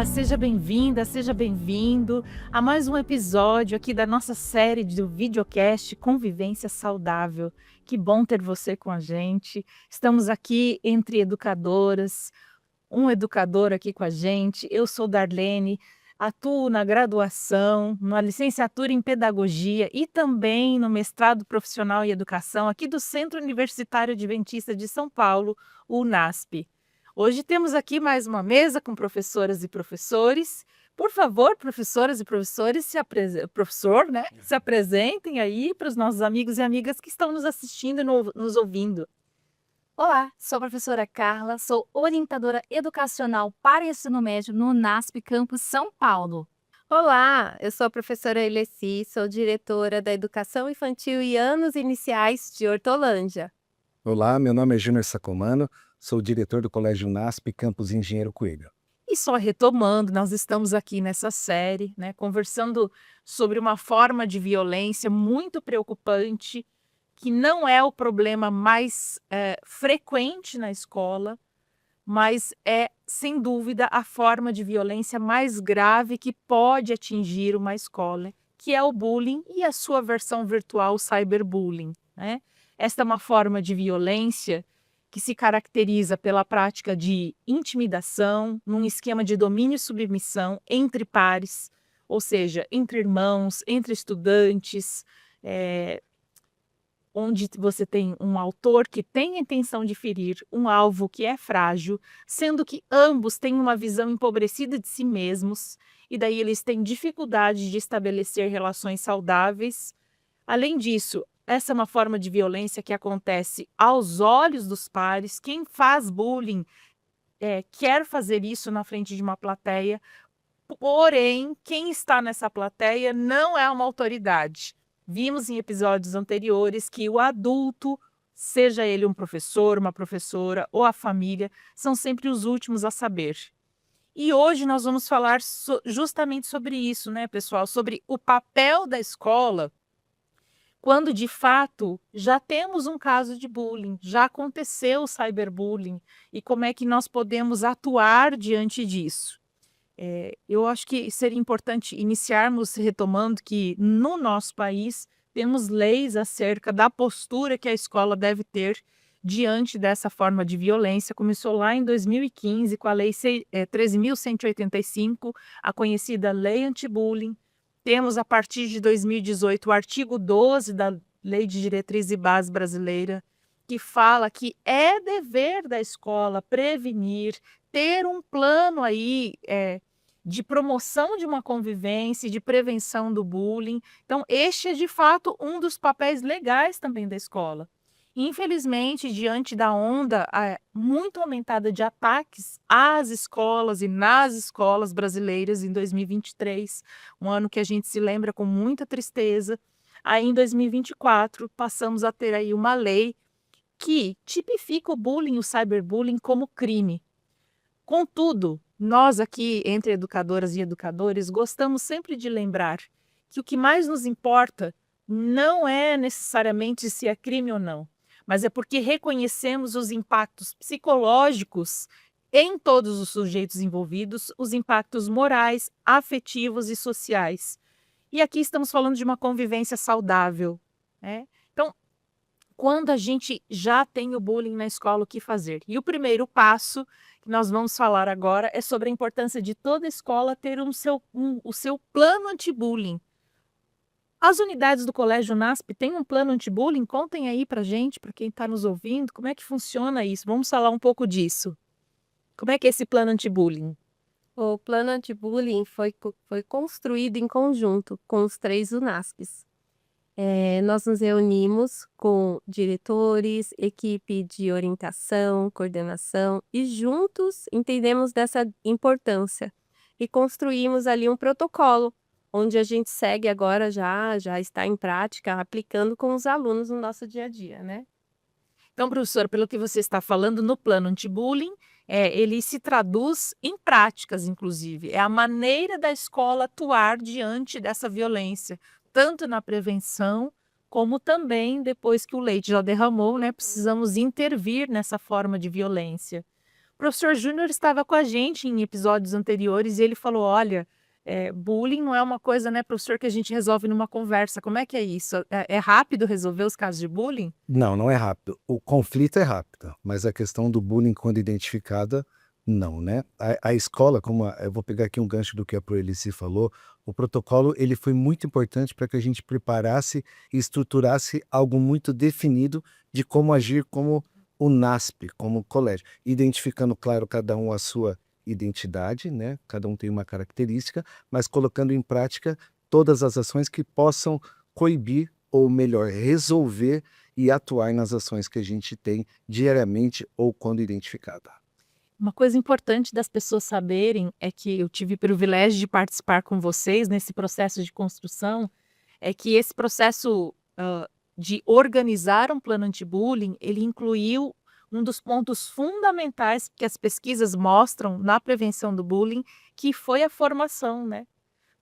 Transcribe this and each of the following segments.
Olá, seja bem-vinda, seja bem-vindo a mais um episódio aqui da nossa série do videocast Convivência Saudável. Que bom ter você com a gente. Estamos aqui entre educadoras, um educador aqui com a gente. Eu sou Darlene, atuo na graduação, na licenciatura em Pedagogia e também no mestrado profissional em Educação aqui do Centro Universitário Adventista de São Paulo, o UNASP. Hoje temos aqui mais uma mesa com professoras e professores. Por favor, professoras e professores, se apresentem aí para os nossos amigos e amigas que estão nos assistindo e nos ouvindo. Olá, sou a professora Carla, sou orientadora educacional para ensino médio no UNASP Campus São Paulo. Olá, eu sou a professora Eleci, sou diretora da Educação Infantil e Anos Iniciais de Hortolândia. Olá, meu nome é Júnior Sacomano, sou diretor do Colégio UNASP Campus Engenheiro Coelho. E só retomando, nós estamos aqui nessa série, conversando sobre uma forma de violência muito preocupante, que não é o problema mais frequente na escola, mas é, sem dúvida, a forma de violência mais grave que pode atingir uma escola, que é o bullying e a sua versão virtual, o cyberbullying. Esta é uma forma de violência que se caracteriza pela prática de intimidação, num esquema de domínio e submissão entre pares, ou seja, entre irmãos, entre estudantes, onde você tem um autor que tem a intenção de ferir um alvo que é frágil, sendo que ambos têm uma visão empobrecida de si mesmos, e daí eles têm dificuldade de estabelecer relações saudáveis. Além disso, essa é uma forma de violência que acontece aos olhos dos pares. Quem faz bullying quer fazer isso na frente de uma plateia, porém, quem está nessa plateia não é uma autoridade. Vimos em episódios anteriores que o adulto, seja ele um professor, uma professora ou a família, são sempre os últimos a saber. E hoje nós vamos falar justamente sobre isso, pessoal? Sobre o papel da escola quando, de fato, já temos um caso de bullying, já aconteceu o cyberbullying e como é que nós podemos atuar diante disso. Eu acho que seria importante iniciarmos retomando que no nosso país temos leis acerca da postura que a escola deve ter diante dessa forma de violência. Começou lá em 2015 com a Lei 13.185, a conhecida Lei Anti-Bullying. Temos, a partir de 2018, o artigo 12 da Lei de Diretriz e Base Brasileira, que fala que é dever da escola prevenir, ter um plano aí de promoção de uma convivência e de prevenção do bullying. Então, este é, de fato, um dos papéis legais também da escola. Infelizmente, diante da onda muito aumentada de ataques às escolas e nas escolas brasileiras em 2023, um ano que a gente se lembra com muita tristeza, aí em 2024 passamos a ter aí uma lei que tipifica o bullying, o cyberbullying, como crime. Contudo, nós aqui, entre educadoras e educadores, gostamos sempre de lembrar que o que mais nos importa não é necessariamente se é crime ou não, mas é porque reconhecemos os impactos psicológicos em todos os sujeitos envolvidos, os impactos morais, afetivos e sociais. E aqui estamos falando de uma convivência saudável. Então, quando a gente já tem o bullying na escola, o que fazer? E o primeiro passo que nós vamos falar agora é sobre a importância de toda escola ter o seu plano anti-bullying. As unidades do Colégio UNASP têm um plano anti-bullying? Contem aí pra gente, para quem está nos ouvindo, como é que funciona isso? Vamos falar um pouco disso. Como é que é esse plano anti-bullying? O plano anti-bullying foi construído em conjunto com os 3 UNASPs. Nós nos reunimos com diretores, equipe de orientação, coordenação e juntos entendemos dessa importância e construímos ali um protocolo, onde a gente segue agora, já está em prática, aplicando com os alunos no nosso dia a dia, Então, professor, pelo que você está falando, no plano anti-bullying, ele se traduz em práticas, inclusive. É a maneira da escola atuar diante dessa violência, tanto na prevenção, como também depois que o leite já derramou, precisamos intervir nessa forma de violência. professor Júnior estava com a gente em episódios anteriores e ele falou: olha, bullying não é uma coisa, né, professor, que a gente resolve numa conversa. Como é que é isso? É rápido resolver os casos de bullying? Não, não é rápido. O conflito é rápido, mas a questão do bullying, quando identificada, não, né? A escola, eu vou pegar aqui um gancho do que a Proelice falou, o protocolo ele foi muito importante para que a gente preparasse e estruturasse algo muito definido de como agir como o NASP, como colégio, identificando, claro, cada um a sua identidade, né? Cada um tem uma característica, mas colocando em prática todas as ações que possam coibir, ou melhor, resolver e atuar nas ações que a gente tem diariamente ou quando identificada. Uma coisa importante das pessoas saberem é que eu tive o privilégio de participar com vocês nesse processo de construção, é que esse processo de organizar um plano anti-bullying, ele incluiu um dos pontos fundamentais que as pesquisas mostram na prevenção do bullying, que foi a formação, né?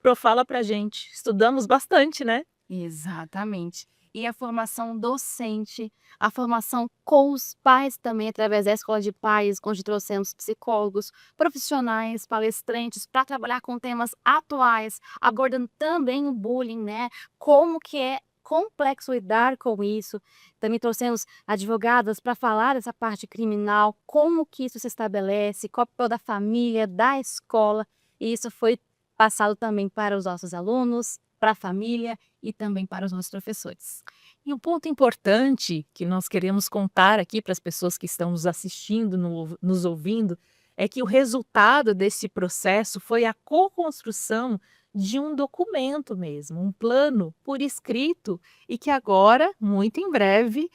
Pro, fala pra gente, estudamos bastante, né? Exatamente. E a formação docente, a formação com os pais também, através da escola de pais, onde trouxemos psicólogos, profissionais, palestrantes, para trabalhar com temas atuais, abordando também o bullying, né? Como que é complexo lidar com isso. Também trouxemos advogadas para falar dessa parte criminal, como que isso se estabelece, qual é o papel da família, da escola. E isso foi passado também para os nossos alunos, para a família e também para os nossos professores. E um ponto importante que nós queremos contar aqui para as pessoas que estão nos assistindo, nos ouvindo, é que o resultado desse processo foi a co-construção de um documento mesmo, um plano por escrito, e que agora, muito em breve,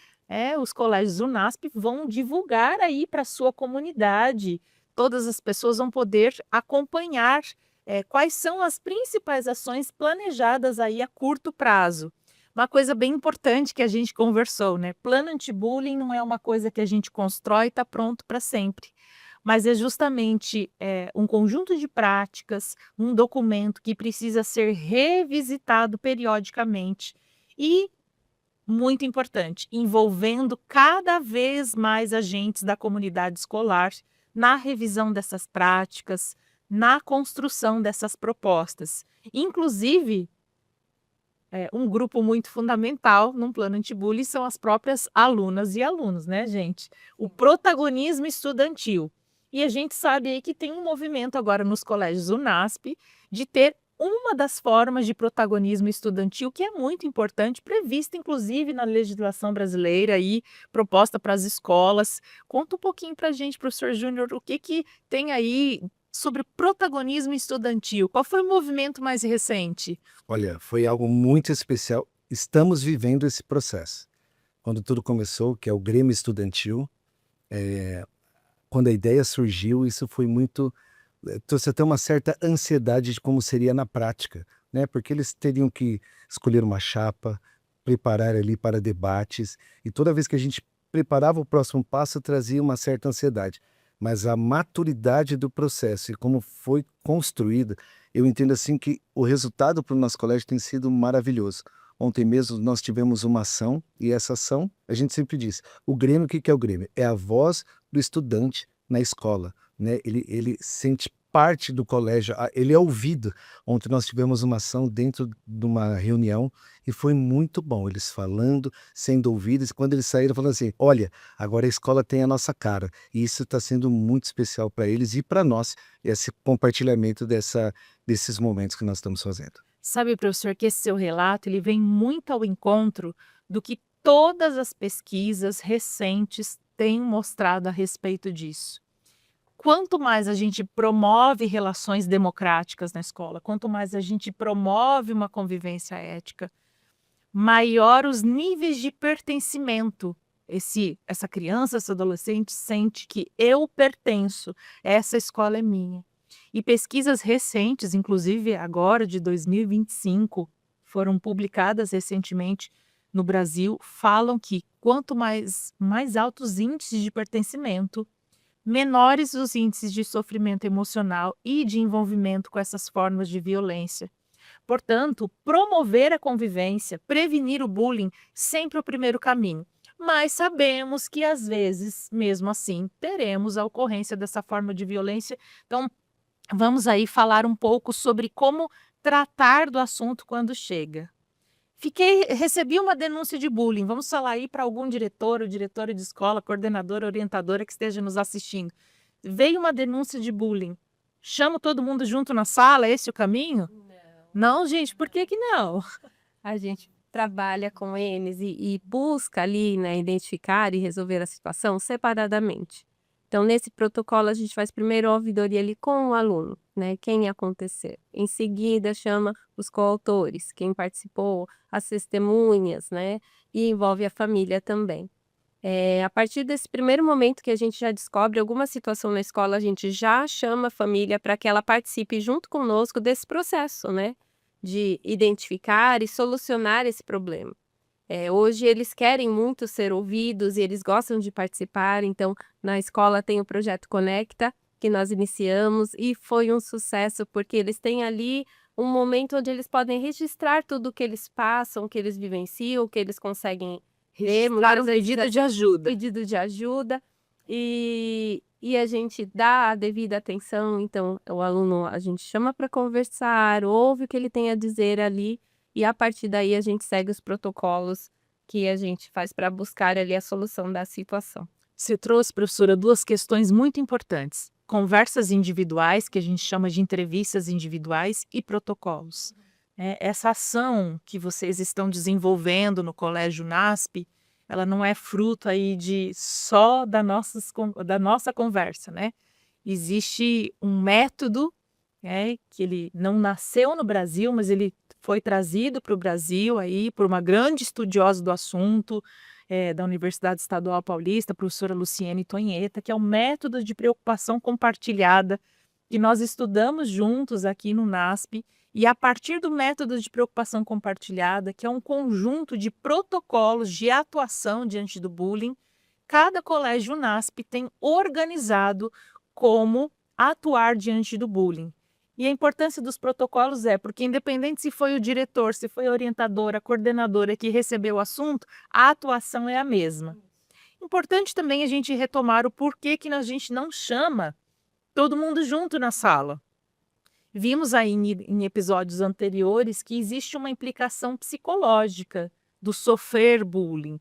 os colégios UNASP vão divulgar aí para a sua comunidade. Todas as pessoas vão poder acompanhar quais são as principais ações planejadas aí a curto prazo. Uma coisa bem importante que a gente conversou, né? Plano anti-bullying não é uma coisa que a gente constrói e está pronto para sempre, mas é justamente um conjunto de práticas, um documento que precisa ser revisitado periodicamente e, muito importante, envolvendo cada vez mais agentes da comunidade escolar na revisão dessas práticas, na construção dessas propostas. Inclusive, um grupo muito fundamental num plano anti-bullying são as próprias alunas e alunos, né, gente? O protagonismo estudantil. E a gente sabe aí que tem um movimento agora nos colégios UNASP de ter uma das formas de protagonismo estudantil que é muito importante, prevista inclusive na legislação brasileira e proposta para as escolas. Conta um pouquinho para a gente, professor Júnior, o que tem aí sobre protagonismo estudantil. Qual foi o movimento mais recente? Olha, foi algo muito especial. Estamos vivendo esse processo. Quando tudo começou, que é o Grêmio Estudantil, quando a ideia surgiu, isso foi muito... trouxe até uma certa ansiedade de como seria na prática, né? Porque eles teriam que escolher uma chapa, preparar ali para debates, e toda vez que a gente preparava o próximo passo, trazia uma certa ansiedade. Mas a maturidade do processo e como foi construída, eu entendo assim que o resultado para o nosso colégio tem sido maravilhoso. Ontem mesmo nós tivemos uma ação, e essa ação, a gente sempre diz, o Grêmio, o que é o Grêmio? É a voz do estudante na escola, né? Ele sente parte do colégio, ele é ouvido. Ontem nós tivemos uma ação dentro de uma reunião e foi muito bom, eles falando, sendo ouvidos, e quando eles saíram falando assim, olha, agora a escola tem a nossa cara, e isso está sendo muito especial para eles e para nós, esse compartilhamento desses momentos que nós estamos fazendo. Sabe, professor, que esse seu relato ele vem muito ao encontro do que todas as pesquisas recentes têm mostrado a respeito disso. Quanto mais a gente promove relações democráticas na escola, quanto mais a gente promove uma convivência ética, maior os níveis de pertencimento. Essa criança, esse adolescente sente que eu pertenço, essa escola é minha. E pesquisas recentes, inclusive agora de 2025, foram publicadas recentemente no Brasil, falam que quanto mais altos índices de pertencimento, menores os índices de sofrimento emocional e de envolvimento com essas formas de violência. Portanto, promover a convivência, prevenir o bullying, sempre é o primeiro caminho. mas sabemos que às vezes, mesmo assim, teremos a ocorrência dessa forma de violência. Então, vamos aí falar um pouco sobre como tratar do assunto quando chega. Recebi uma denúncia de bullying. Vamos falar aí para algum diretor ou diretora de escola, coordenadora, orientadora que esteja nos assistindo. Veio uma denúncia de bullying. Chamo todo mundo junto na sala, é esse o caminho? Não, gente, por que não? A gente trabalha com eles e busca ali, né, identificar e resolver a situação separadamente. Então, nesse protocolo, a gente faz primeiro a ouvidoria ali com o aluno, né, quem aconteceu. Em seguida, chama os coautores, quem participou, as testemunhas, né, e envolve a família também. A partir desse primeiro momento que a gente já descobre alguma situação na escola, a gente já chama a família para que ela participe junto conosco desse processo, né, de identificar e solucionar esse problema. Hoje eles querem muito ser ouvidos e eles gostam de participar, então na escola tem o projeto Conecta, que nós iniciamos e foi um sucesso porque eles têm ali um momento onde eles podem registrar tudo o que eles passam, o que eles vivenciam, o que eles conseguem ler, Claro, um muitas vezes pedido de ajuda. pedido de ajuda e a gente dá a devida atenção, então o aluno a gente chama para conversar, ouve o que ele tem a dizer ali e a partir daí a gente segue os protocolos que a gente faz para buscar ali a solução da situação. Você trouxe, professora, duas questões muito importantes. Conversas individuais, que a gente chama de entrevistas individuais, e protocolos. Essa ação que vocês estão desenvolvendo no Colégio NASP, ela não é fruto aí só da nossa conversa, né? Existe um método, que ele não nasceu no Brasil, mas ele foi trazido para o Brasil aí por uma grande estudiosa do assunto, da Universidade Estadual Paulista, a professora Luciene Tonheta, que é o método de preocupação compartilhada, que nós estudamos juntos aqui no NASP, e a partir do método de preocupação compartilhada, que é um conjunto de protocolos de atuação diante do bullying, cada colégio NASP tem organizado como atuar diante do bullying. E a importância dos protocolos porque independente se foi o diretor, se foi a orientadora, a coordenadora que recebeu o assunto, a atuação é a mesma. Importante também a gente retomar o porquê que a gente não chama todo mundo junto na sala. Vimos aí em episódios anteriores que existe uma implicação psicológica do sofrer bullying,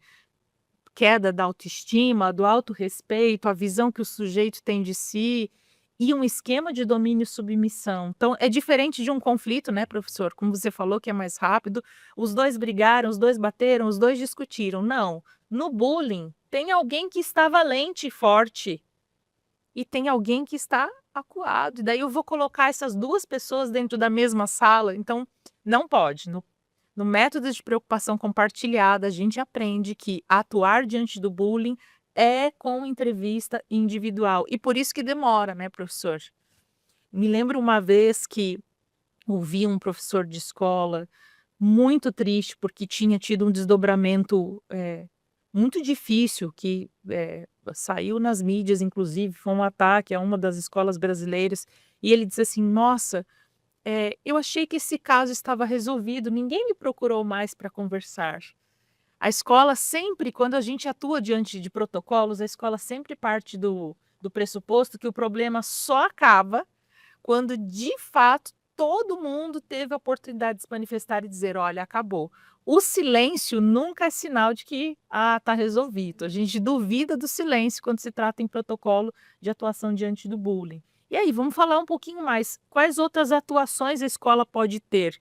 queda da autoestima, do autorrespeito, a visão que o sujeito tem de si e um esquema de domínio e submissão. Então, é diferente de um conflito, né, professor? Como você falou, que é mais rápido. Os dois brigaram, os dois bateram, os dois discutiram. Não. No bullying, tem alguém que está valente e forte e tem alguém que está acuado. E daí eu vou colocar essas duas pessoas dentro da mesma sala. Então, não pode. No método de preocupação compartilhada, a gente aprende que atuar diante do bullying é com entrevista individual. E por isso que demora, né, professor? Me lembro uma vez que ouvi um professor de escola muito triste porque tinha tido um desdobramento muito difícil, que saiu nas mídias, inclusive, foi um ataque a uma das escolas brasileiras, e ele disse assim, nossa, eu achei que esse caso estava resolvido, ninguém me procurou mais para conversar. A escola sempre, quando a gente atua diante de protocolos, a escola sempre parte do pressuposto que o problema só acaba quando, de fato, todo mundo teve a oportunidade de se manifestar e dizer, olha, acabou. O silêncio nunca é sinal de que está resolvido. A gente duvida do silêncio quando se trata em protocolo de atuação diante do bullying. E aí, vamos falar um pouquinho mais. Quais outras atuações a escola pode ter?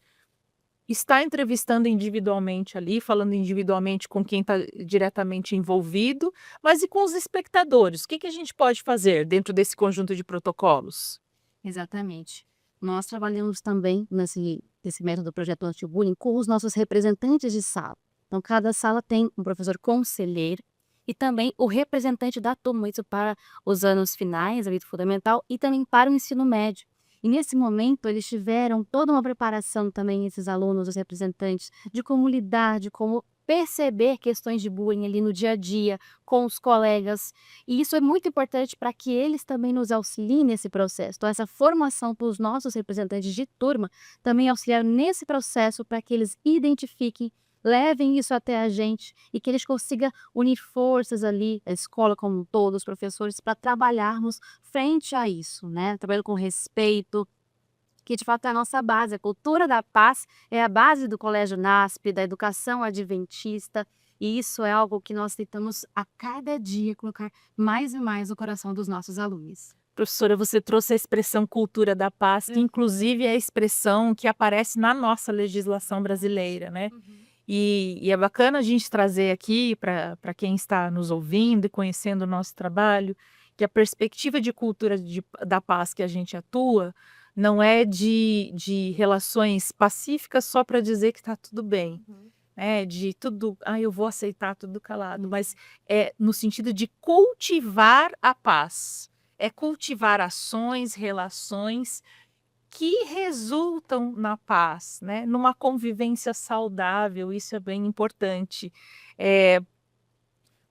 Está entrevistando individualmente ali, falando individualmente com quem está diretamente envolvido, mas e com os espectadores? O que a gente pode fazer dentro desse conjunto de protocolos? Exatamente. Nós trabalhamos também nesse método projeto anti-bullying com os nossos representantes de sala. Então, cada sala tem um professor conselheiro e também o representante da turma, isso para os anos finais, a vida fundamental, e também para o ensino médio. E nesse momento eles tiveram toda uma preparação também, esses alunos, os representantes, de como lidar, de como perceber questões de bullying ali no dia a dia, com os colegas. E isso é muito importante para que eles também nos auxiliem nesse processo. Então, essa formação para os nossos representantes de turma também auxiliaram nesse processo para que eles identifiquem levem isso até a gente e que eles consigam unir forças ali, a escola como um todo, os professores, para trabalharmos frente a isso, né? Trabalhando com respeito, que de fato é a nossa base. A cultura da paz é a base do Colégio NASP, da educação adventista, e isso é algo que nós tentamos a cada dia colocar mais e mais no coração dos nossos alunos. Professora, você trouxe a expressão cultura da paz, que inclusive é a expressão que aparece na nossa legislação brasileira, né? E é bacana a gente trazer aqui para quem está nos ouvindo e conhecendo o nosso trabalho, que a perspectiva de cultura da paz que a gente atua não é de relações pacíficas só para dizer que está tudo bem, né? De tudo, eu vou aceitar tudo calado, mas é no sentido de cultivar a paz, é cultivar ações, relações que resultam na paz, né? Numa convivência saudável, isso é bem importante.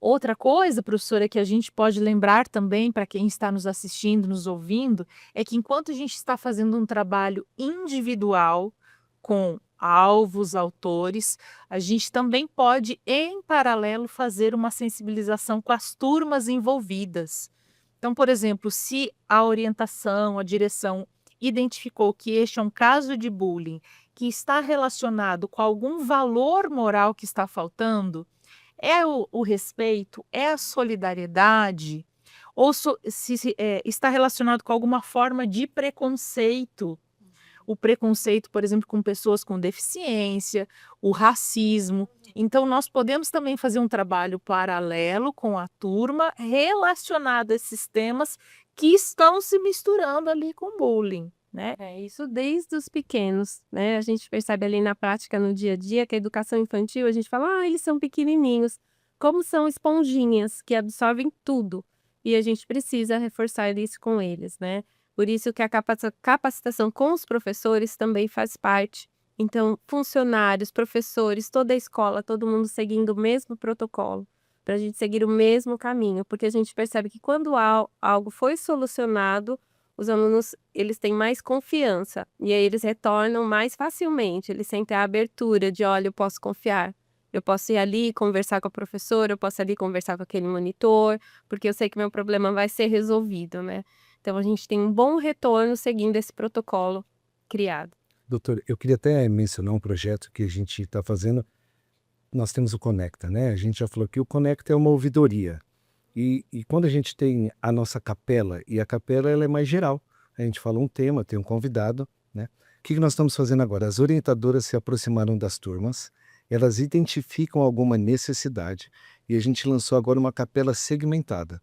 Outra coisa, professora, que a gente pode lembrar também para quem está nos assistindo, nos ouvindo, é que enquanto a gente está fazendo um trabalho individual com alvos, autores, a gente também pode, em paralelo, fazer uma sensibilização com as turmas envolvidas. Então, por exemplo, se a orientação, a direção identificou que este é um caso de bullying que está relacionado com algum valor moral que está faltando, é o respeito, é a solidariedade, ou se está relacionado com alguma forma de preconceito. O preconceito, por exemplo, com pessoas com deficiência, o racismo. Então, nós podemos também fazer um trabalho paralelo com a turma relacionado a esses temas que estão se misturando ali com bullying, né? É isso desde os pequenos, né? A gente percebe ali na prática, no dia a dia, que a educação infantil, a gente fala, eles são pequenininhos, como são esponjinhas que absorvem tudo. E a gente precisa reforçar isso com eles, né? Por isso que a capacitação com os professores também faz parte. Então, funcionários, professores, toda a escola, todo mundo seguindo o mesmo protocolo, para a gente seguir o mesmo caminho, porque a gente percebe que quando algo foi solucionado, os alunos, eles têm mais confiança e aí eles retornam mais facilmente, eles sentem a abertura de, olha, eu posso confiar, eu posso ir ali conversar com a professora, eu posso ir ali conversar com aquele monitor, porque eu sei que meu problema vai ser resolvido, né? Então, a gente tem um bom retorno seguindo esse protocolo criado. Doutor, eu queria até mencionar um projeto que a gente está fazendo. Nós temos o Conecta, né? A gente já falou que o Conecta é uma ouvidoria. E quando a gente tem a nossa capela, e a capela ela é mais geral, a gente fala um tema, tem um convidado, né? O que nós estamos fazendo agora? As orientadoras se aproximaram das turmas, elas identificam alguma necessidade, e a gente lançou agora uma capela segmentada.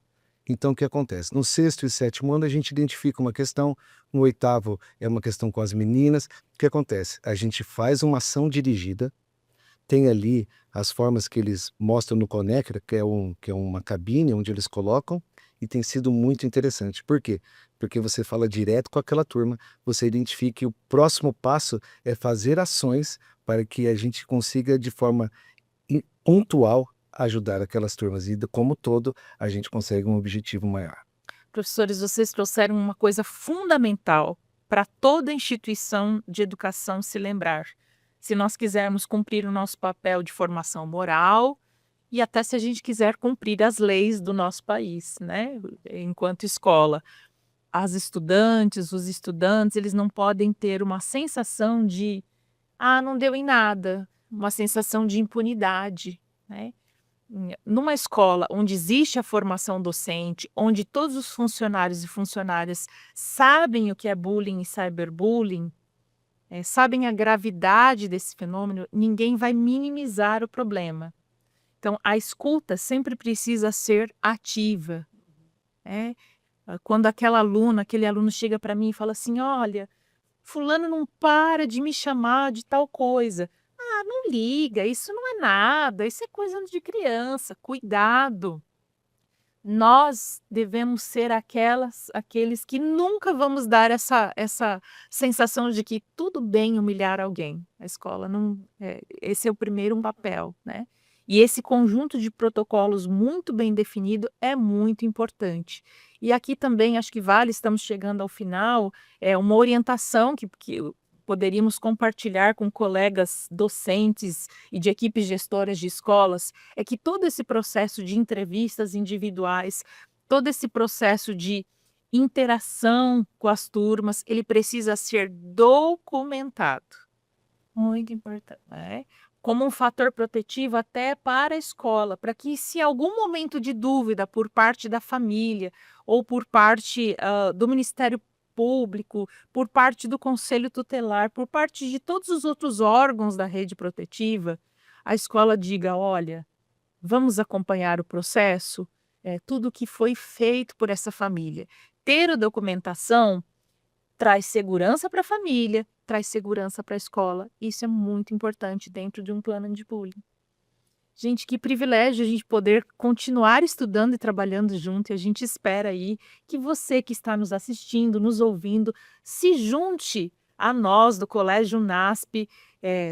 Então, o que acontece? No 6º e 7º ano, a gente identifica uma questão, no 8º é uma questão com as meninas. O que acontece? A gente faz uma ação dirigida, tem ali as formas que eles mostram no Conecta, que é uma cabine onde eles colocam, e tem sido muito interessante. Por quê? Porque você fala direto com aquela turma, você identifica que o próximo passo é fazer ações para que a gente consiga, de forma pontual, ajudar aquelas turmas. E, como todo, a gente consegue um objetivo maior. Professores, vocês trouxeram uma coisa fundamental para toda instituição de educação se lembrar. Se nós quisermos cumprir o nosso papel de formação moral e até se a gente quiser cumprir as leis do nosso país, né? Enquanto escola, os estudantes, eles não podem ter uma sensação de, não deu em nada, uma sensação de impunidade, né? Numa escola onde existe a formação docente, onde todos os funcionários e funcionárias sabem o que é bullying e cyberbullying, sabem a gravidade desse fenômeno, ninguém vai minimizar o problema. Então, a escuta sempre precisa ser ativa. Quando aquele aluno chega para mim e fala assim, olha, fulano não para de me chamar de tal coisa. Não liga, isso não é nada, isso é coisa de criança, cuidado. Nós devemos ser aqueles que nunca vamos dar essa sensação de que tudo bem humilhar alguém. A escola não, esse é o primeiro papel, né? E esse conjunto de protocolos muito bem definido é muito importante. E aqui também acho que vale, estamos chegando ao final, uma orientação que poderíamos compartilhar com colegas docentes e de equipes gestoras de escolas é que todo esse processo de entrevistas individuais, todo esse processo de interação com as turmas, ele precisa ser documentado. Muito importante, né? Como um fator protetivo até para a escola, para que se algum momento de dúvida por parte da família ou por parte do Ministério Público, por parte do Conselho Tutelar, por parte de todos os outros órgãos da rede protetiva, a escola diga, olha, vamos acompanhar o processo, tudo que foi feito por essa família. Ter a documentação traz segurança para a família, traz segurança para a escola. Isso é muito importante dentro de um plano anti-bullying. Gente, que privilégio a gente poder continuar estudando e trabalhando junto. E a gente espera aí que você que está nos assistindo, nos ouvindo, se junte a nós do Colégio UNASP,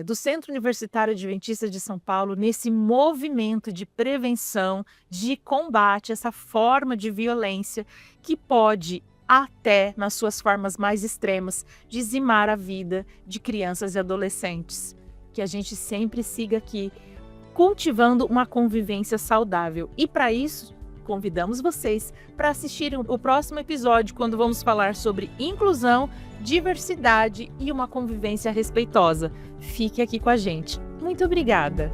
do Centro Universitário Adventista de São Paulo, nesse movimento de prevenção, de combate a essa forma de violência que pode até nas suas formas mais extremas, dizimar a vida de crianças e adolescentes. Que a gente sempre siga aqui, cultivando uma convivência saudável. E para isso, convidamos vocês para assistirem o próximo episódio, quando vamos falar sobre inclusão, diversidade e uma convivência respeitosa. Fique aqui com a gente. Muito obrigada!